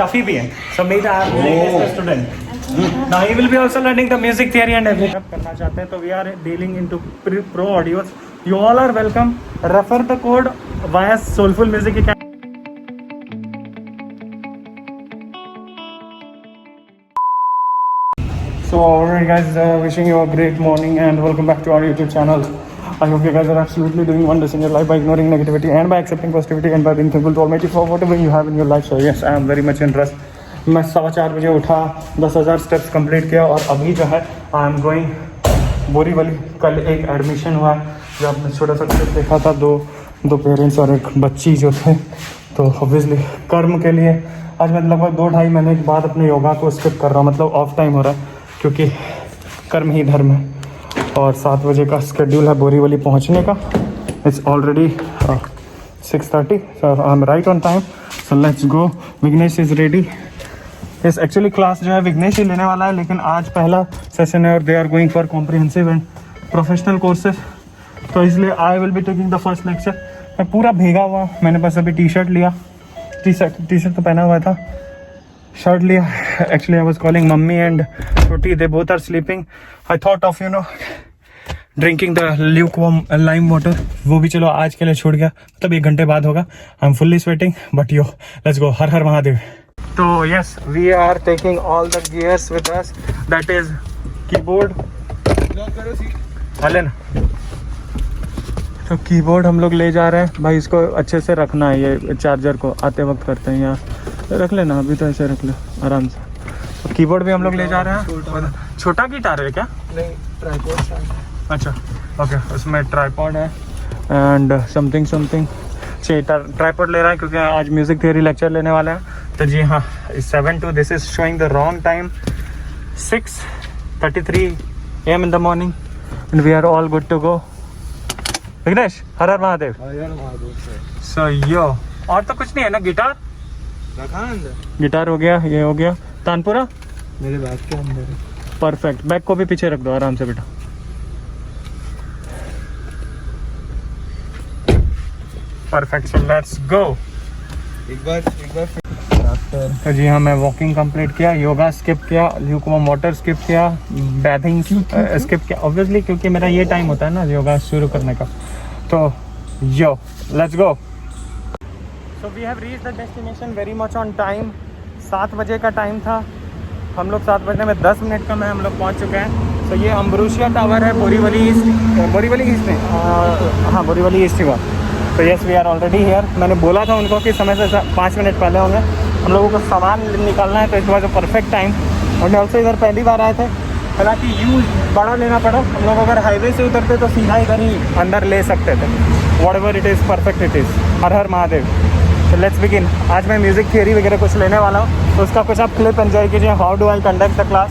Tuffy bhi hai. So meet our latest student. Now he will be also learning the music theory and everything. करना चाहते हैं तो we are dealing into pro audios. You all are welcome. Refer the code via Soulful Music Academy. So alright guys, wishing you a great morning and welcome back to our YouTube channel. I hope you guys are absolutely doing wonders in your life by ignoring negativity and by accepting positivity and by being thankful to Almighty for whatever you have in your life. So yes, I am very much interested. मैं 4:15 बजे उठा, 10,000 steps complete किया और अभी जो है I am going Borivali. कल एक एडमिशन हुआ जो आपने छोटा सा क्लिप देखा था, दो पेरेंट्स और एक बच्ची जो थे. तो ऑब्वियसली कर्म के लिए आज मैं लगभग 2-2.5 महीने के बाद अपने योगा को स्किप कर रहा हूँ. मतलब ऑफ टाइम हो रहा है क्योंकि कर्म ही धर्म है. और 7 बजे का स्केड्यूल है बोरीवली पहुंचने का. It's already 6:30. So I am right on time. So let's go. Vighnesh is ready. इस एक्चुअली क्लास जो है विघ्नेश ही लेने वाला है, लेकिन आज पहला सेशन है और they are going for comprehensive and professional courses. तो इसलिए I will be taking the first lecture. मैं पूरा भीगा हुआ. मैंने बस अभी टी शर्ट लिया. टी शर्ट तो पहना हुआ था, शर्ट लिया. Actually, I was calling mummy and Choti. They both are sleeping. I thought of drinking the lukewarm lime water. वो भी चलो आज के लिए छूट गया. मतलब 1 घंटे बाद होगा. I'm fully sweating, but let's go. हर हर महादेव. तो yes, we are taking all the gears with us. That is keyboard. हाले ना. तो कीबोर्ड हम लोग ले जा रहे हैं. भाई इसको अच्छे से रखना है. ये चार्जर को आते वक्त करते हैं. यहाँ रख लेना. अभी तो ऐसे रख लो आराम से. तो कीबोर्ड भी हम लोग ले जा रहे हैं. छोटा गिटार है क्या? नहीं, ट्राइपॉड. अच्छा ओके. उसमें ट्राइपॉड है एंड समथिंग चाहिए. ट्राइपॉड ले रहा है क्योंकि आज म्यूजिक थियरी लेक्चर लेने वाला है. तो जी हाँ, 7 to this is showing the wrong time. 6:33 AM in the morning and we are all good to go. Vignesh, Har her Mahadev. So yo और तो कुछ नहीं है ना. गिटार रखा अंदर. गिटार हो गया, ये हो गया. तानपुरा मेरे बैग के अंदर है. परफेक्ट. बैग को भी पीछे रख दो आराम से बेटा. परफेक्ट. सो लेट्स गो. एक बार तो जी हाँ, मैं वॉकिंग कंप्लीट किया, योगा स्किप किया, ल्यूकवार्म वाटर स्किप किया, बैथिंग स्किप किया ऑब्वियसली क्योंकि मेरा ये टाइम होता है ना योगा शुरू करने का. तो yo let's go. So we have reached the destination very much on time. 7 बजे का टाइम था. हम लोग 7 बजने में 10 मिनट कम है. हम लोग पहुंच चुके हैं. तो ये अम्ब्रोसिया टावर है बोरीवली ईस्ट में. हाँ बोरीवली ईस्ट हुआ. तो yes we are already here. मैंने बोला था उनको कि समय से 5 मिनट पहले होंगे. हम लोगों को सामान निकालना है तो इस वजह से परफेक्ट टाइम. और ऑल्सो इधर पहली बार आए थे. हालांकि यूज बड़ा लेना पड़ा. हम लोग अगर हाईवे से उतरते तो सीधा इधर ही अंदर ले सकते थे. Whatever it is perfect it is. Har हर महादेव. तो लेट्स बिगिन. आज मैं म्यूज़िक थियरी वगैरह कुछ लेने वाला हूँ तो उसका कुछ आप क्लिप एंजॉय कीजिए. How do I conduct the class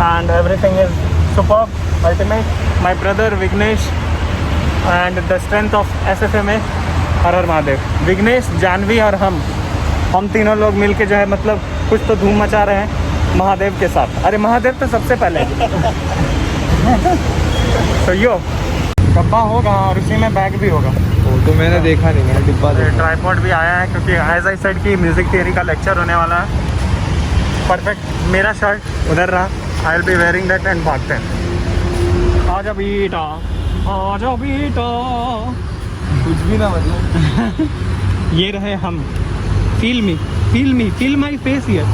and everything is superb ultimate. My brother Vighnesh and the strength of SFMA. हर हर महादेव. विघ्नेश, जानवी और हम तीनों लोग मिल के जो है मतलब कुछ तो धूम मचा रहे हैं महादेव के साथ. अरे महादेव तो सबसे पहले. तो यो डब्बा होगा और उसी में बैग भी होगा. तो मैंने देखा नहीं, मैंने डिब्बा देखा. ट्राइपॉड भी आया है क्योंकि एज आई सेड की म्यूजिक थियरी का लेक्चर होने वाला है. परफेक्ट. मेरा शर्ट उधर रहा. आई will B wearing that and भागते हैं. आजा बेटा, आजा बेटा. कुछ भी ना मतलब. ये रहे हम. Feel me, feel my face here.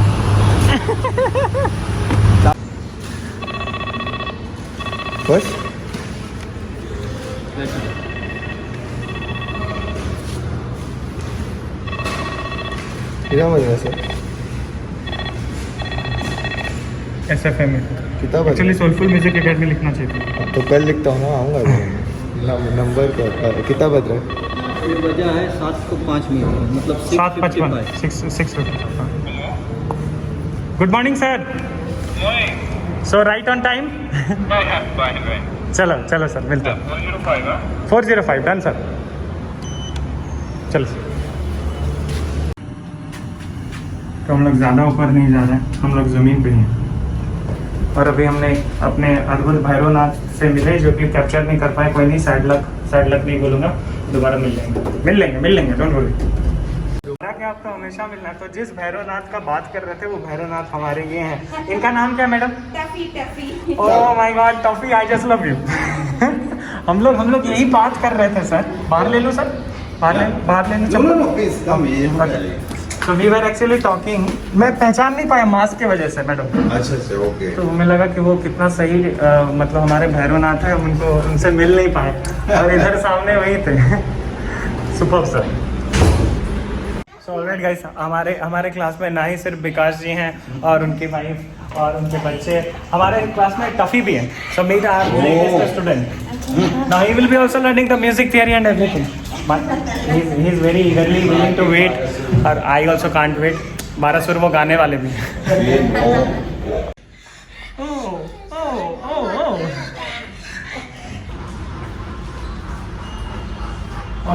बस कितना बज रहा सर? SFMA. कितना बज एक्चुअली सोलफुल म्यूजिक एकेडमी लिखना चाहिए. तो कल लिखता हूँ ना, आऊँगा. नंबर कितना बज रहा है? ये बजा है 7:05 मतलब 7:55. Good morning sir. So right on time. चलो सर मिलते हैं. 405 डन सर. चलो सर. तो हम लोग ज़्यादा ऊपर नहीं जा रहे हैं. हम लोग ज़मीन पे ही हैं. और अभी हमने अपने अद्भुत भैरवनाथ से मिले जो कि कैप्चर नहीं कर पाए. कोई नहीं, साइड लक नहीं बोलूँगा. दोबारा मिल लेंगे. Don't worry. क्या आपका तो हमेशा मिलना। तो जिस भैरवनाथ का बात कर रहे थे वो भैरवनाथ हमारे ये हैं। इनका नाम क्या madam? Tuffy. Oh my god toffee, I just love you. हम लोग यही बात कर रहे थे सर। बाहर ले लो सर, बाहर लेने चलो। तो वी वर एक्चुअली टॉकिंग, मैं पहचान नहीं पाया मास्क की वजह से मैडम। अच्छा ओके। तो हमें लगा कि वो कितना सही मतलब हमारे भैरवनाथ है, हम उनसे मिल नहीं पाए और इधर सामने वही थे। Super sir. So alright guys, हमारे क्लास में ना ही सिर्फ विकास जी हैं और उनकी वाइफ और उनके बच्चे, हमारे क्लास में टफी भी हैं। So meet our latest student. Now he will be also learning the music theory and everything. He is very eagerly willing to wait और आई आल्सो कांट वेट। 12 सुर वो गाने वाले भी हैं।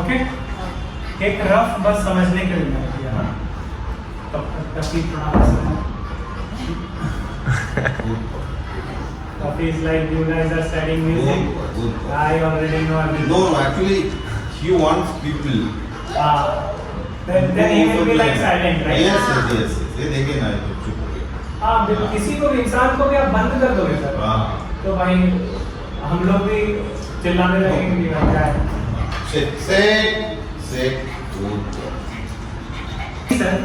ओके, एक रफ बस समझने के लिए मैंने किया ना, तब तक टफी थोड़ा Tuffy is like you guys are studying music. I already know everything. No, actually, he wants people. Then he will be like silent, right? Yes. Then again, I will चुप हो गया। हाँ, किसी को भी, इंसान को भी आप बंद कर दोगे सर, तो भाई हम लोग भी चिल्लाने लगेंगे कि क्या है। Sit. Good. सर,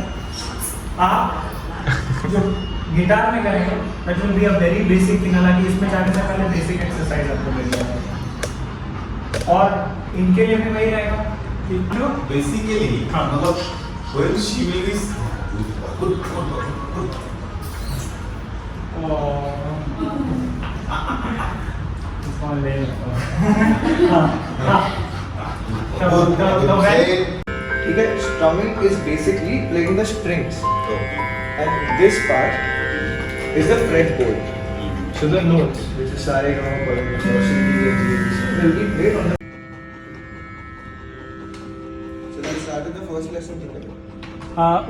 आप जो गिटार में करेंगे that will be a very basic thing, हालांकि इसमें जाने से पहले बेसिक एक्सरसाइज आपको मिल जाएगा। और इनके लिए भी वही रहेगा कि Basically, हाँ। मतलब when she will be good. ठीक है, strumming is basically playing the strings, and this part is the fretboard. So the notes, which is sa re ga ma pa dha pa si di will be played on the. So let's start with the first lesson today.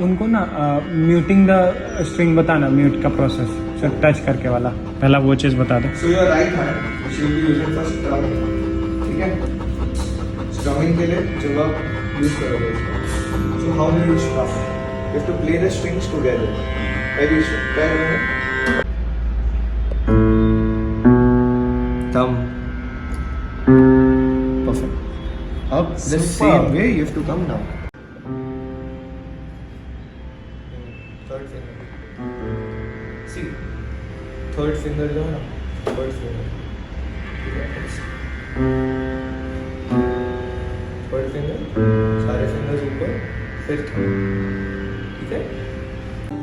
उनको ना muting the string बताना, mute का process, सो touch करके वाला पहला वो चीज़ बता दो। So your right hand, which you will be using for strumming. ठीक है? Strumming के लिए जब आप use करोगे इसको, so how do you strum? You have to play the strings together. Every string. Try a minute. Thumb. Perfect. Up the same way you have to come down. Third finger. See. Third finger जो है ना, third finger. Third finger. सारे fingers ऊपर, फिर thumb. ठीक है?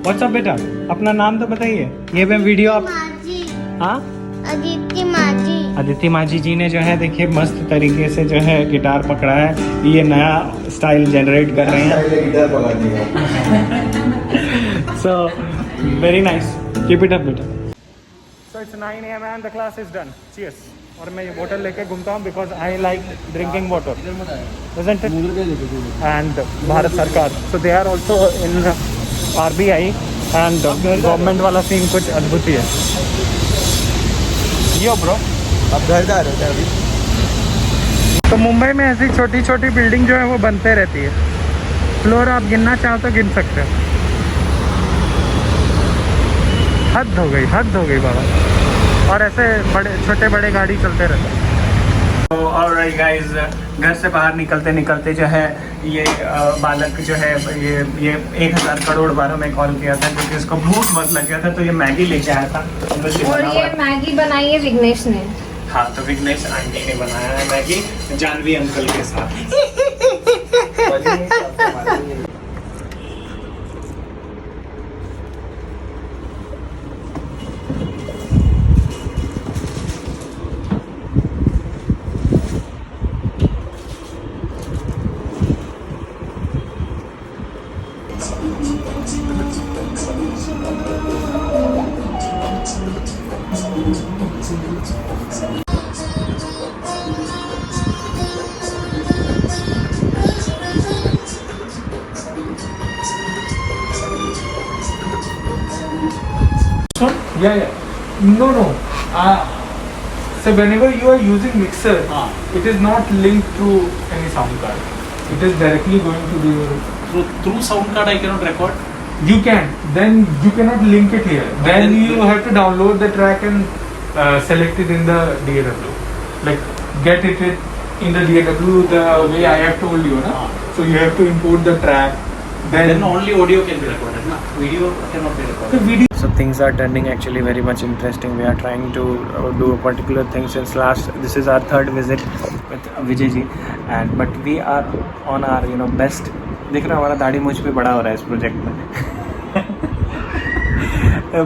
WhatsApp बेटा, अपना नाम तो बताइए। ये मैं वीडियो आप हाँ अदिति माजी जी ने जो है देखिए मस्त तरीके से जो है गिटार पकड़ा है, ये नया स्टाइल जनरेट कर रहे हैं। गिटार पकड़ा दिया। So very nice, keep it up बेटा। So it's 9 AM and the class is done. Cheers. और मैं ये बोतल लेके घूमता हूँ because I like drinking water, doesn't it? And Bharat सरकार, so they are also in RBI and government वाला सीन कुछ अद्भुत ही है। यो ब्रो, अब घर जा रहे थे अभी। तो मुंबई में ऐसी छोटी छोटी बिल्डिंग जो है वो बनते रहती है। फ्लोर आप गिनना चाहो तो गिन सकते हो। हद हो गई बाबा। और ऐसे बड़े छोटे बड़े गाड़ी चलते रहते हैं। तो ऑलराइट गाइस, घर से बाहर निकलते जो है ये बालक जो है ये 1000 करोड़ बार हमें कॉल किया था क्योंकि इसको भूख बहुत लग गया था, तो ये मैगी लेके आया था। और ये मैगी बनाई है विघ्नेश ने। हाँ, तो विघ्नेश आंटी ने बनाया है मैगी जानवी अंकल के साथ। Yeah. No. So whenever you are using mixer, it is not linked to any sound card. It is directly going to the through sound card I cannot record. You can. Then you cannot link it here. Then you have to download the track and select it in the DAW. Like get it in the DAW the way I have told you, na? So you have to import the track. Then only audio can be recorded, na? Video cannot be recorded. The video. So things are turning actually very much interesting. We are trying to do a particular thing since last. This is our third visit with Vijay ji, and but we are on our best. देख रहे हो हमारा दाढ़ी मुझ पे बड़ा हो रहा है इस प्रोजेक्ट में.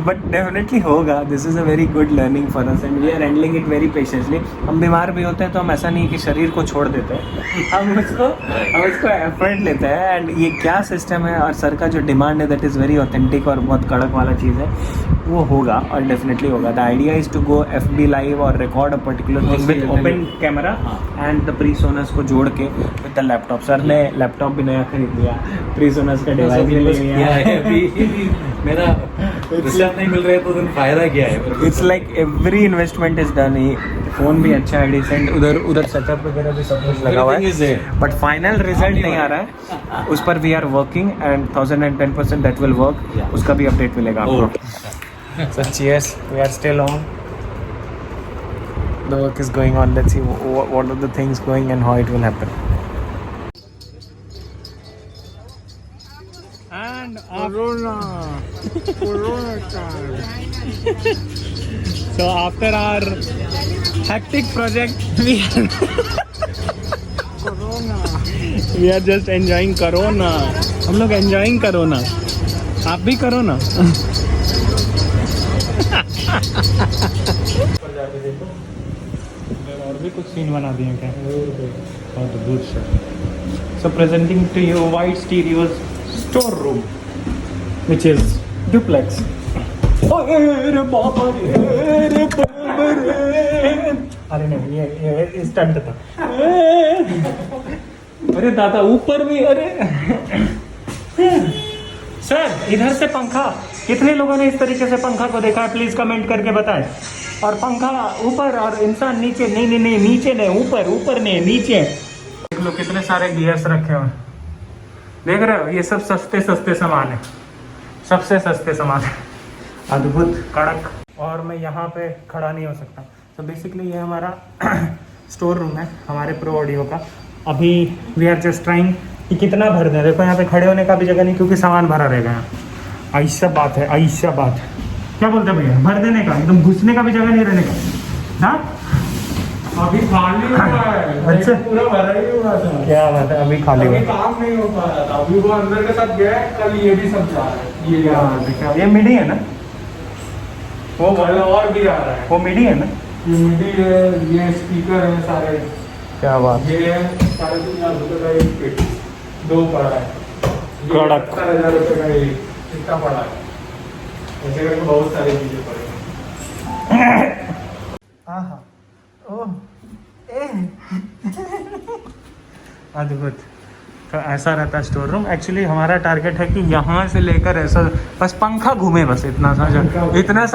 बट डेफिनेटली होगा. This is a very good learning for us and we are handling it very patiently. हम बीमार भी होते हैं तो हम ऐसा नहीं कि शरीर को छोड़ देते हैं, हम उसको एफर्ट लेते हैं. एंड ये क्या सिस्टम है और सर का जो डिमांड है दैट इज़ वेरी ऑथेंटिक और बहुत कड़क वाला चीज़ है, वो होगा और डेफिनेटली होगा. The idea is to go FB live और record a particular thing with open camera and the PreSonus को जोड़ के विद द लैपटॉप. सर ने लैपटॉप भी नया खरीद लिया, प्रीसोनस का डिवाइस भी ले लिया. मेरा रिजल्ट नहीं मिल रहा है तो then फायदा क्या है? It's like every investment is done. Phone भी अच्छा है, डिसेंट. उधर सेटअप वगैरह भी सब कुछ लगा हुआ है, बट फाइनल रिजल्ट नहीं आ रहा है. उस पर we are working and 1010% that will work. उसका भी अपडेट मिलेगा आपको. So cheers, we are still on. The work is going on. Let's see what are the things going and how it will happen. And Corona time. So after our hectic project, we are just enjoying Corona. हम लोग enjoying Corona. आप भी करो ना. और भी कुछ scene बना दिए क्या? बहुत good sir. So presenting to you white stereos store room which is duplex. अरे नहीं, ये स्टंट था. अरे दादा ऊपर भी. अरे सर इधर से पंखा. कितने लोगों ने इस तरीके से पंखा को देखा है? प्लीज कमेंट करके बताएं. और पंखा ऊपर और इंसान नीचे. नहीं नीचे नहीं, ऊपर नहीं, नीचे. देख लो कितने सारे गियर्स रखे हुए. देख रहे हो, ये सब सस्ते सामान है. सबसे सस्ते सामान है. अद्भुत कड़क. और मैं यहाँ पे खड़ा नहीं हो सकता. तो बेसिकली ये हमारा स्टोर रूम है हमारे प्रो ऑडियो का. अभी वी आर जस्ट ट्राइंग कि कितना भर दें. देखो यहाँ पे खड़े होने का भी जगह नहीं क्योंकि सामान भरा रहेगा यहाँ. ऐसा बात है. क्या बोलते हैं भैया? भर देने का, एकदम घुसने का भी जगह नहीं रहने का. हाँ अभी खाली हुआ है. अच्छा. पूरा भरा ही हुआ था. क्या बात है, अभी खाली अभी हुआ. काम नहीं हो पा रहा था. अभी वो अंदर के साथ गया. कल ये भी सब जा रहा है. ये जा रहा है. ये मिडी है ना? वो वाला और भी आ रहा है. वो मिडी है ना? ये मिडी है, ये स्पीकर है सारे. क्या बात. ये 3,500 रुपये का एक पेट. 2 पड़ा है. कड़क. 70,000 रुपये का एक. कितना पड़ा है? ऐसे करके बहुत सारी चीजें पड़ी. अद्भुत. तो ऐसा रहता है स्टोर रूम. एक्चुअली हमारा टारगेट है कि यहाँ से लेकर ऐसा बस पंखा घूमे, बस इतना सा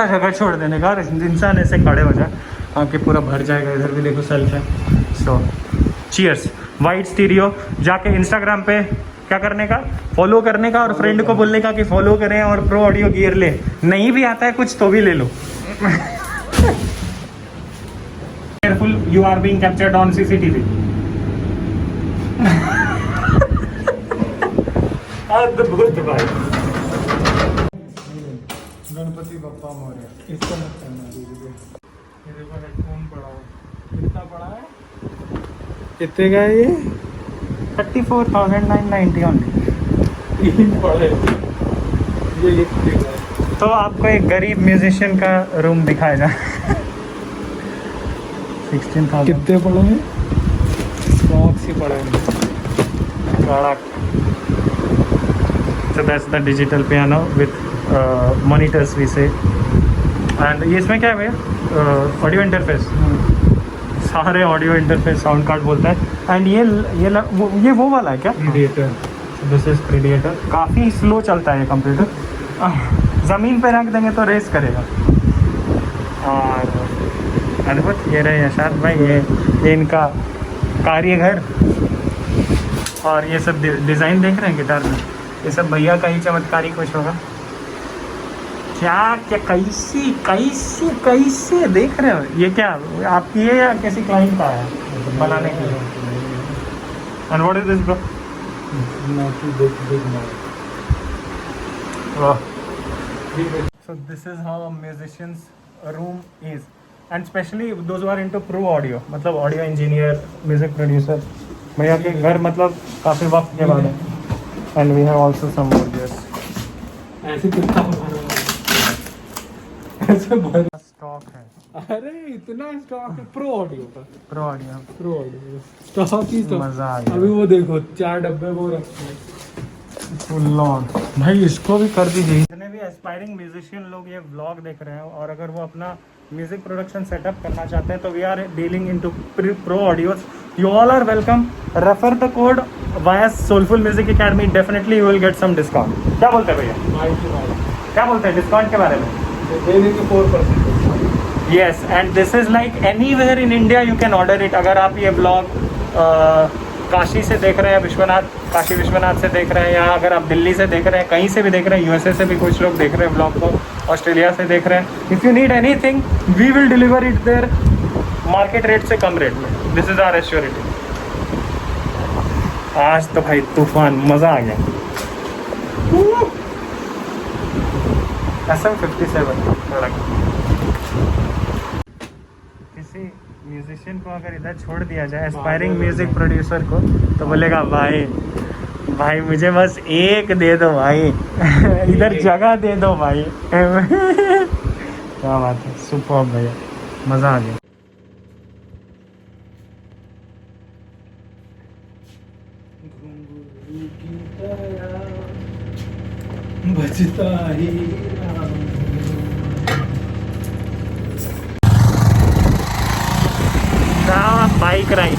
जगह छोड़ देने का. और इंसान ऐसे खड़े हो जाए कि पूरा भर जाएगा. इधर भी देखो सेल्फ है. सो चीयर्स. White stereo. जाके इंस्टाग्राम पे क्या करने का? फॉलो करने का और फ्रेंड को बोलने का कि फॉलो करें और प्रो ऑडियो गियर ले. नहीं भी आता है कुछ तो भी ले लो. Careful, you are being captured on CCTV. अद्भुत भाई. गणपति बप्पा मोरया. इसको मत करना. ये देखो हेडफोन पड़ा है. कितना पड़ा है? कितने का है ये? 34,990 ओनली. 3 पड़े. ये लिख देगा. तो आपको एक गरीब म्यूजिशियन का रूम दिखाया जाए. 16,000. कितने पड़े हैं? बॉक्स ही पड़े हैं. कड़क. So that's the digital piano with monitors we say. And ये इसमें क्या है भैया? Audio interface. सारे ऑडियो इंटरफेस साउंड कार्ड बोलता है. एंड ये वो वाला है क्या? प्रीडेटर. This is predator. काफ़ी स्लो चलता है ये कंप्यूटर. ज़मीन पे रख देंगे तो रेस करेगा. और अद्भुत. ये रहे यशांत भाई. ये इनका कार्यघर. और ये सब डिज़ाइन देख रहे हैं गिटार में, ये सब भैया का ही चमत्कारी कुछ होगा। क्या क्या कैसी कैसी कैसे देख रहे हो? ये क्या आपकी है या किसी क्लाइंट का है बनाने के लिए? And what is this bro? So this is how a musician's room is, and especially those who are into pro audio, मतलब audio engineer, music producer, भैया के घर मतलब काफ़ी वक्त के बाद है। And we have also some audios. ऐसे कितना ऐसे भर स्टॉक है, अरे इतना स्टॉक है प्रो ऑडियो का। Pro audio pro audio stock ही स्टॉक। मज़ा आ गया। अभी वो देखो 4 डब्बे वो रखे हैं। फुल ऑन भाई, इसको भी कर दीजिए। जितने भी एस्पायरिंग म्यूजिशियन लोग ये व्लॉग देख रहे हैं और अगर वो अपना म्यूजिक प्रोडक्शन सेटअप करना चाहते हैं तो we are dealing into pro audios. You all are welcome. Refer the code via soulful music academy, definitely you will get some discount. क्या बोलते हैं भैया, क्या बोलते हैं डिस्काउंट के बारे में? दे देंगे 4%। Yes, and this is like anywhere in India you can order it. अगर आप ये ब्लॉग काशी से देख रहे हैं, विश्वनाथ, काशी विश्वनाथ से देख रहे हैं, या अगर आप दिल्ली से देख रहे हैं, कहीं से भी देख रहे हैं, यूएसए से भी कुछ लोग देख रहे हैं ब्लॉग को, ऑस्ट्रेलिया से देख रहे हैं, if you need anything we will deliver it there market rate से कम रेट में। This is our assurity. आज तो भाई तूफान, मज़ा आ गया। SM57 किसी म्यूजिशियन को अगर इधर छोड़ दिया जाए, एस्पायरिंग म्यूजिक प्रोड्यूसर को, तो बोलेगा भाई भाई मुझे बस एक दे दो भाई इधर जगह दे दो भाई। क्या बात है, सुपर भैया, मज़ा आ गया। बचता ही bike ride.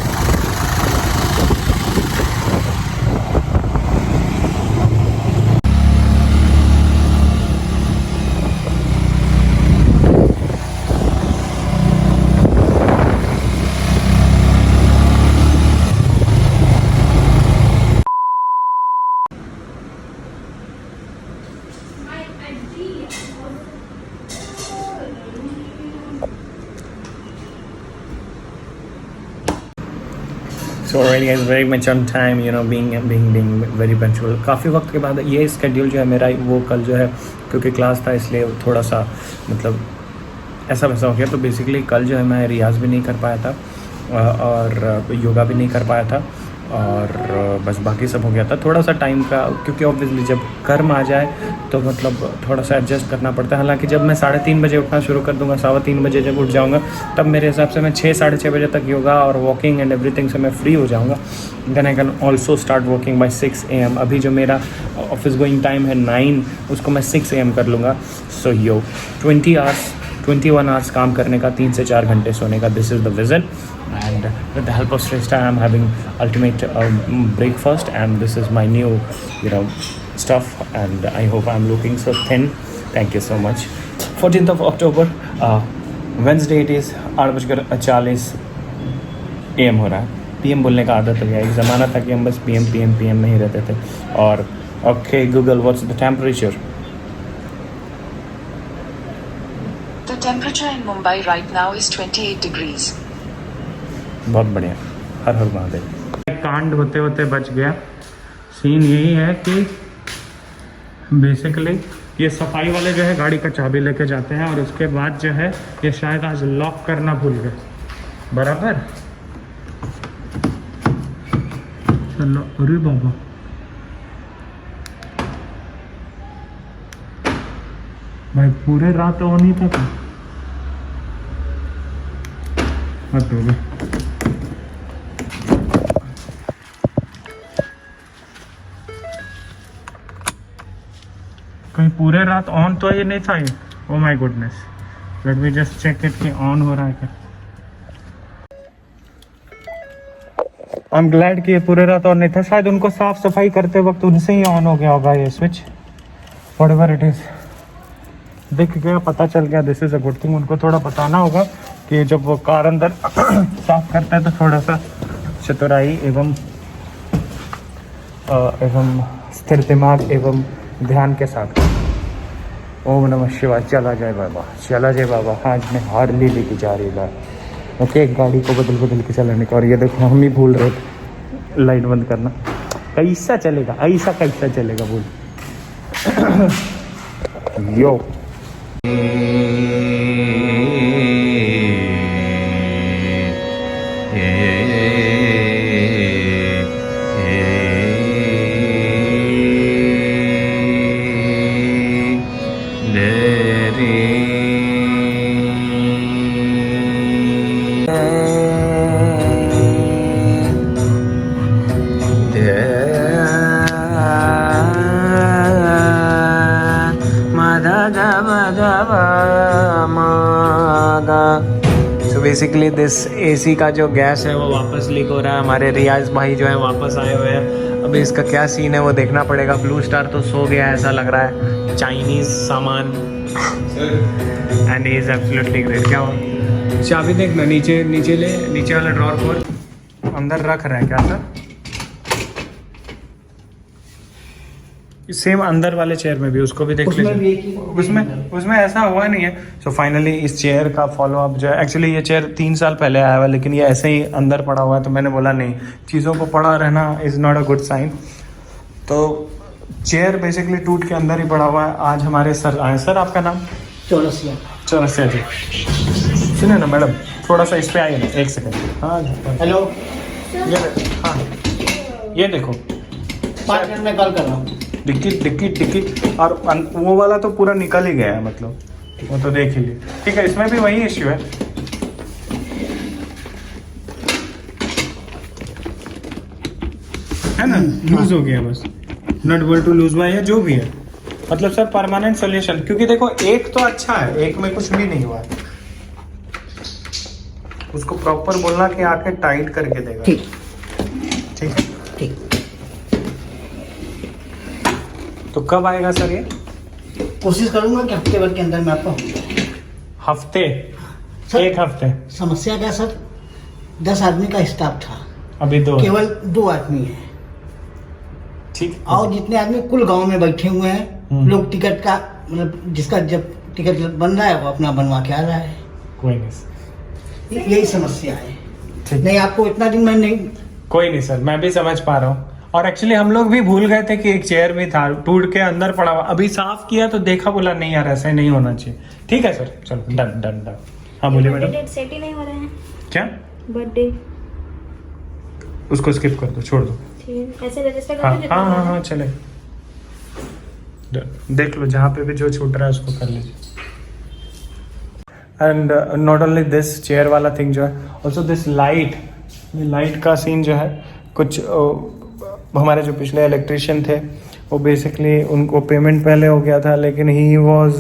So really is very much on time, you know, being very punctual. काफ़ी वक्त के बाद ये स्केड्यूल जो है मेरा, वो कल जो है क्योंकि क्लास था इसलिए थोड़ा सा मतलब ऐसा वैसा हो गया। तो बेसिकली कल जो है मैं रियाज़ भी नहीं कर पाया था और योगा भी नहीं कर पाया था और बस बाकी सब हो गया था। थोड़ा सा टाइम का, क्योंकि ऑब्वियसली जब कर्म आ जाए तो मतलब थोड़ा सा एडजस्ट करना पड़ता है। हालांकि जब मैं 3:30 बजे उठना शुरू कर दूंगा, 3:15 बजे जब उठ जाऊंगा, तब मेरे हिसाब से मैं 6 साढ़े 6 बजे तक योगा और वॉकिंग एंड एवरीथिंग से मैं फ्री हो जाऊंगा। Then I can also start working by 6 AM। अभी जो मेरा ऑफिस गोइंग टाइम है 9, उसको मैं 6 AM कर लूँगा। सो 21 आवर्स काम करने का, 3 से 4 घंटे सोने का, this is the vision. And with the help of Shrestha, I am having ultimate breakfast, and this is my new, stuff. And I hope I am looking so thin. Thank you so much. 14th of October, Wednesday it is 8:40 AM हो रहा है। PM बोलने का आदत हो गया। एक ज़माना था कि हम बस PM नहीं रहते थे। और okay Google, what's the temperature? The temperature in Mumbai right now is 28 degrees. बहुत बढ़िया, हर हर महादेव। कांड होते होते बच गया। सीन यही है कि बेसिकली ये सफाई वाले जो है गाड़ी का चाबी लेके जाते हैं और उसके बाद जो है ये शायद आज लॉक करना भूल गए। बराबर, चलो। अरे बाबा, भाई पूरे रात ऑन ही था। मत हो गए। कहीं पूरे रात ऑन तो ये नहीं था ये। Oh my goodness, let me just check it कि ऑन हो रहा है क्या। आई एम ग्लैड कि ये पूरे रात ऑन नहीं था। शायद उनको साफ सफाई करते वक्त उनसे ही ऑन हो गया होगा ये स्विच, व्हाटएवर इट इज। दिख गया, पता चल गया, this is a good thing. उनको थोड़ा बताना होगा कि जब वो कार अंदर साफ करता है तो थोड़ा सा चतुराई एवं एवं स्थिर दिमाग एवं ध्यान के साथ। ओम नमः शिवाय। चला जाए बाबा, चला जाए बाबा। आज मैं हार्ली लेके जा रही है। ओके, गाड़ी को बदल के चलाने का। और ये देखो हम ही भूल रहे थे लाइट बंद करना। कैसा चलेगा, ऐसा कैसा चलेगा बोल। यो सो बेसिकली दिस एसी का जो गैस है वो वापस लीक हो रहा है। हमारे रियाज भाई जो है वापस आए हुए हैं। अभी इसका क्या सीन है वो देखना पड़ेगा। ब्लू स्टार तो सो गया ऐसा लग रहा है। चाइनीज सामान एंड इज एब्सोल्युटली ग्रेट। क्या हुआ? चाबी देखना, नीचे नीचे ले, नीचे वाला ड्रॉर खोल। अंदर रख रहे हैं क्या सर? सेम अंदर वाले चेयर में भी, उसको भी देख लीजिए। उसमें ऐसा हुआ नहीं है। सो फाइनली इस चेयर का फॉलो अप जो है, एक्चुअली ये चेयर 3 साल पहले आया हुआ, लेकिन ये ऐसे ही अंदर पड़ा हुआ है। तो मैंने बोला नहीं, चीज़ों को पड़ा रहना is not a good sign. तो चेयर बेसिकली टूट के अंदर ही पड़ा हुआ है। आज हमारे सर आए। सर आपका नाम? चौरसिया जी। सुनिए ना मैडम, थोड़ा सा इस पे आइए ना, 1 सेकेंड। हाँ हेलो, हाँ ये देखो 5 मिनट में कॉल कर रहा हूँ। डिक्की और वो वाला तो पूरा निकल ही गया है, मतलब वो तो देख ही लिए। ठीक है, इसमें भी वही इश्यू है। ना, लूज हो गया बस, नट बोल्ट टू लूज हुआ है, जो भी है। मतलब सर परमानेंट सोल्यूशन, क्योंकि देखो एक तो अच्छा है, एक में कुछ भी नहीं हुआ है। उसको प्रॉपर बोलना कि आके टाइट करके देगा। ठीक है, ठीक। तो कब आएगा सर ये? कोशिश करूंगा कि हफ्ते भर के अंदर में आपको। हफ्ते? सर, 1 हफ्ते? समस्या क्या सर, 10 आदमी का स्टाफ था, अभी 2 केवल 2 आदमी है। ठीक। और जितने आदमी कुल गांव में बैठे हुए हैं, लोग टिकट का मतलब जिसका जब टिकट बन रहा है वो अपना बनवा के आ रहा है। कोई नहीं, यही समस्या है। ठीक। नहीं, आपको इतना दिन मैं नहीं। कोई नहीं सर, मैं भी समझ पा रहा हूँ। और एक्चुअली हम लोग भी भूल गए थे कि एक चेयर भी था टूट के अंदर पड़ा हुआ। अभी साफ किया तो देखा, बोला नहीं यार ऐसा नहीं होना चाहिए। ठीक है सर, चलो डन डन डन। हाँ बोलिए मैडम। डेट सेट ही नहीं हो रहे हैं। क्या? बर्थडे उसको स्किप कर दो, छोड़ दो। ऐसे रजिस्टर हाँ करके हाँ हाँ हाँ चले। देख लो जहाँ पे भी जो छूट रहा है उसको कर लीजिए। And not only this chair वाला थिंग जो है, ऑल्सो दिस लाइट। ये लाइट का सीन जो है, कुछ हमारे जो पिछले इलेक्ट्रिशियन थे वो बेसिकली उनको पेमेंट पहले हो गया था, लेकिन he was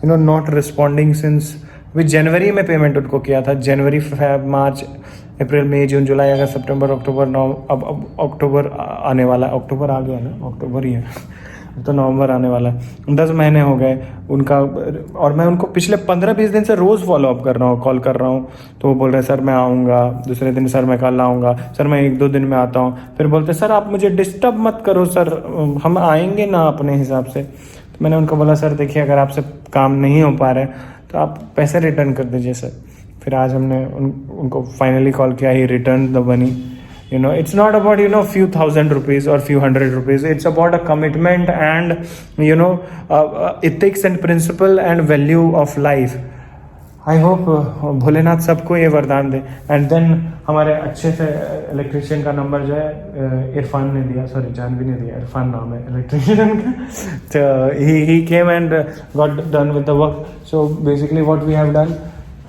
not responding since. अभी जनवरी में पेमेंट उनको किया था, जनवरी, फरवरी, मार्च, अप्रैल, मई, जून, जुलाई, अगस्त, सितंबर, अक्टूबर, अब अक्टूबर आने वाला है। अक्टूबर आ गया ना, अक्टूबर ही है, तो नवंबर आने वाला है। 10 महीने हो गए उनका। और मैं उनको पिछले 15-20 दिन से रोज़ फॉलो अप कर रहा हूँ, कॉल कर रहा हूँ। तो वो बोल रहे सर मैं आऊँगा, दूसरे दिन सर मैं कल आऊँगा, सर मैं 1-2 दिन में आता हूँ। फिर बोलते सर आप मुझे डिस्टर्ब मत करो सर, हम आएंगे ना अपने हिसाब से। तो मैंने उनको बोला सर देखिए अगर आपसे काम नहीं हो पा रहे तो आप पैसे रिटर्न कर दीजिए सर। फिर आज हमने उनको फाइनली कॉल किया, he return the money. It's not about few thousand rupees or few hundred rupees. It's about a commitment and ethics and principle and value of life. I hope Bholenath सबको ये वरदान दे। And then हमारे अच्छे से electrician का number जो है इरफान ने दिया, सॉरी जानवी ने दिया, इरफान नाम है इलेक्ट्रिशियन का। तो he came and got done with the work. So basically what we have done,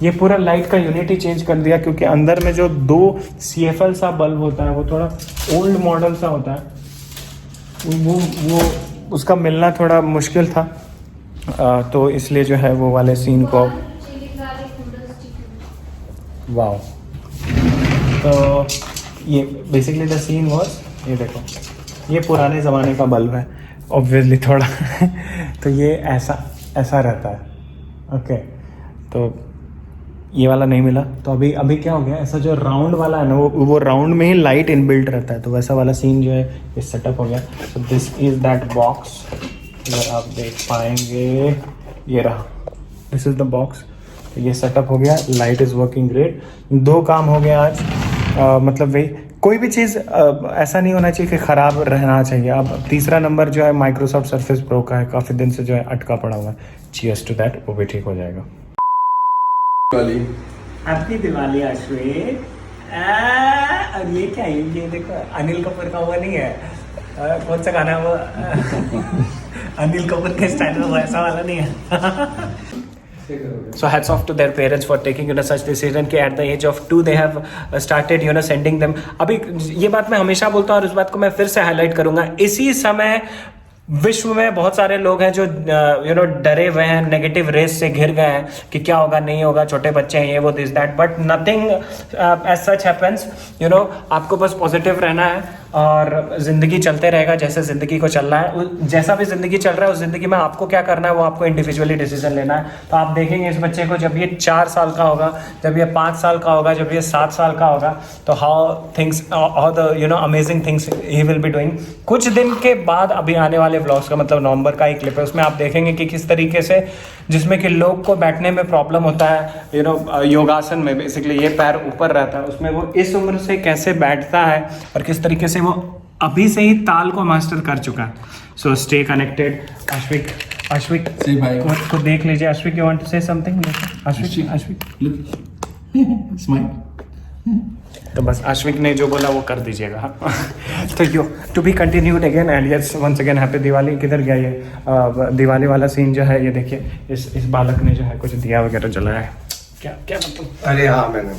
ये पूरा लाइट का यूनिटी चेंज कर दिया, क्योंकि अंदर में जो 2 CFL सा बल्ब होता है वो थोड़ा ओल्ड मॉडल सा होता है, वो उसका मिलना थोड़ा मुश्किल था। तो इसलिए जो है वो वाले सीन को, वाओ। तो ये बेसिकली द सीन वाज, ये देखो ये पुराने ज़माने का बल्ब है ऑब्वियसली थोड़ा तो ये ऐसा रहता है। ओके, तो ये वाला नहीं मिला, तो अभी क्या हो गया, ऐसा जो राउंड वाला है ना वो राउंड में ही लाइट इनबिल्ट रहता है, तो वैसा वाला सीन जो है ये सेटअप हो गया। तो दिस इज दैट बॉक्स, आप देख पाएंगे, ये रहा, दिस इज द बॉक्स। तो ये सेटअप हो गया, लाइट इज़ वर्किंग ग्रेट। 2 काम हो गया आज। मतलब वही, कोई भी चीज़ ऐसा नहीं होना चाहिए कि ख़राब रहना चाहिए। अब तीसरा नंबर जो है माइक्रोसॉफ्ट सर्फेस प्रो का है, काफ़ी दिन से जो है अटका पड़ा हुआ है। चीयर्स टू दैट, वो भी ठीक हो जाएगा। हैप्पी दिवाली अश्विन। और ये क्या है, ये देखो अनिल कपूर का वो नहीं है, कौन सा गाना है वो अनिल कपूर के स्टाइल में वैसा वाला नहीं है। So hats off to their parents for taking such decision कि at the age of 2 they have started sending them। अभी ये बात मैं हमेशा बोलता हूँ और इस बात को मैं फिर से हाईलाइट करूँगा, इसी समय विश्व में बहुत सारे लोग हैं जो डरे हुए हैं, नेगेटिव रेस से घिर गए हैं कि क्या होगा नहीं होगा, छोटे बच्चे हैं, ये वो this that, but nothing as such happens. आपको बस पॉजिटिव रहना है और ज़िंदगी चलते रहेगा जैसे ज़िंदगी को चलना है। जैसा भी ज़िंदगी चल रहा है उस ज़िंदगी में आपको क्या करना है वो आपको इंडिविजुअली डिसीजन लेना है। तो आप देखेंगे इस बच्चे को जब ये 4 साल का होगा, जब ये 5 साल का होगा, जब ये 7 साल का होगा, तो how the amazing things he will be doing. कुछ दिन के बाद अभी आने वाले व्लॉग्स का मतलब नवंबर का एक क्लिप है, उसमें आप देखेंगे कि किस तरीके से, जिसमें कि लोग को बैठने में प्रॉब्लम होता है, योगासन में बेसिकली ये पैर ऊपर रहता है, उसमें वो इस उम्र से कैसे बैठता है और किस तरीके से वो अभी से ही ताल को मास्टर कर चुका है। So stay connected. अश्विक को देख लीजिए। Ashvik, you want to say something? Ashvik smile. तो बस अश्विक ने जो बोला वो कर दीजिएगा। तो yo to be continued again and yes once again happy Diwali. किधर गया ये दिवाली वाला सीन जो है, ये देखिए इस बालक ने जो है कुछ दिया वगैरह जलाया है। क्या मतलब? अरे हाँ, मैंने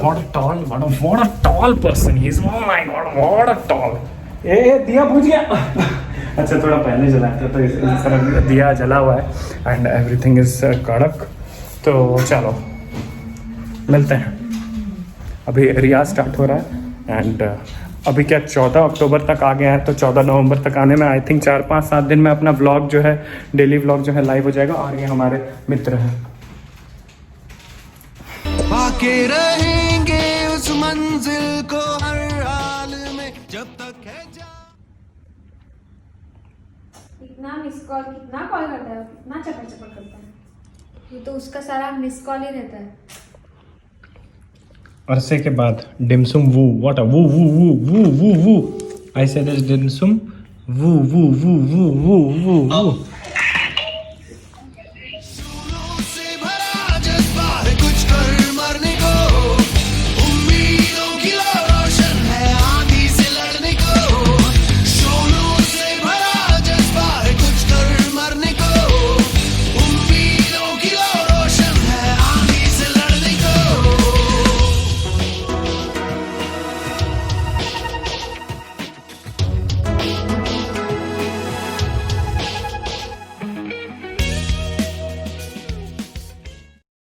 what a tall person he is। Oh my God, what a tall। ये दिया बुझ गया। अच्छा, थोड़ा पहले जलाया था, तो इस तरह दिया जला हुआ है एंड एवरीथिंग इज कड़क। तो चलो मिलते हैं। अभी रियाज स्टार्ट हो रहा है एंड अभी क्या 14 अक्टूबर तक आ गया है, तो 14 नवंबर तक आने में आई थिंक 4-5-7 दिन में अपना व्लॉग जो है, डेली व्लॉग जो है लाइव हो जाएगा। और ये हमारे मित्र हैं, आके रहेंगे उस मंजिल को हर हाल में जब तक है कितना मिस कॉल, कितना कॉल करता है, कितना चपड़ करता है, ये तो उसका सारा मिस कॉल ही रहता है। अरसे के बाद dim sum woo, what a woo woo woo woo woo woo. I said this dim sum woo woo woo woo woo woo Wu.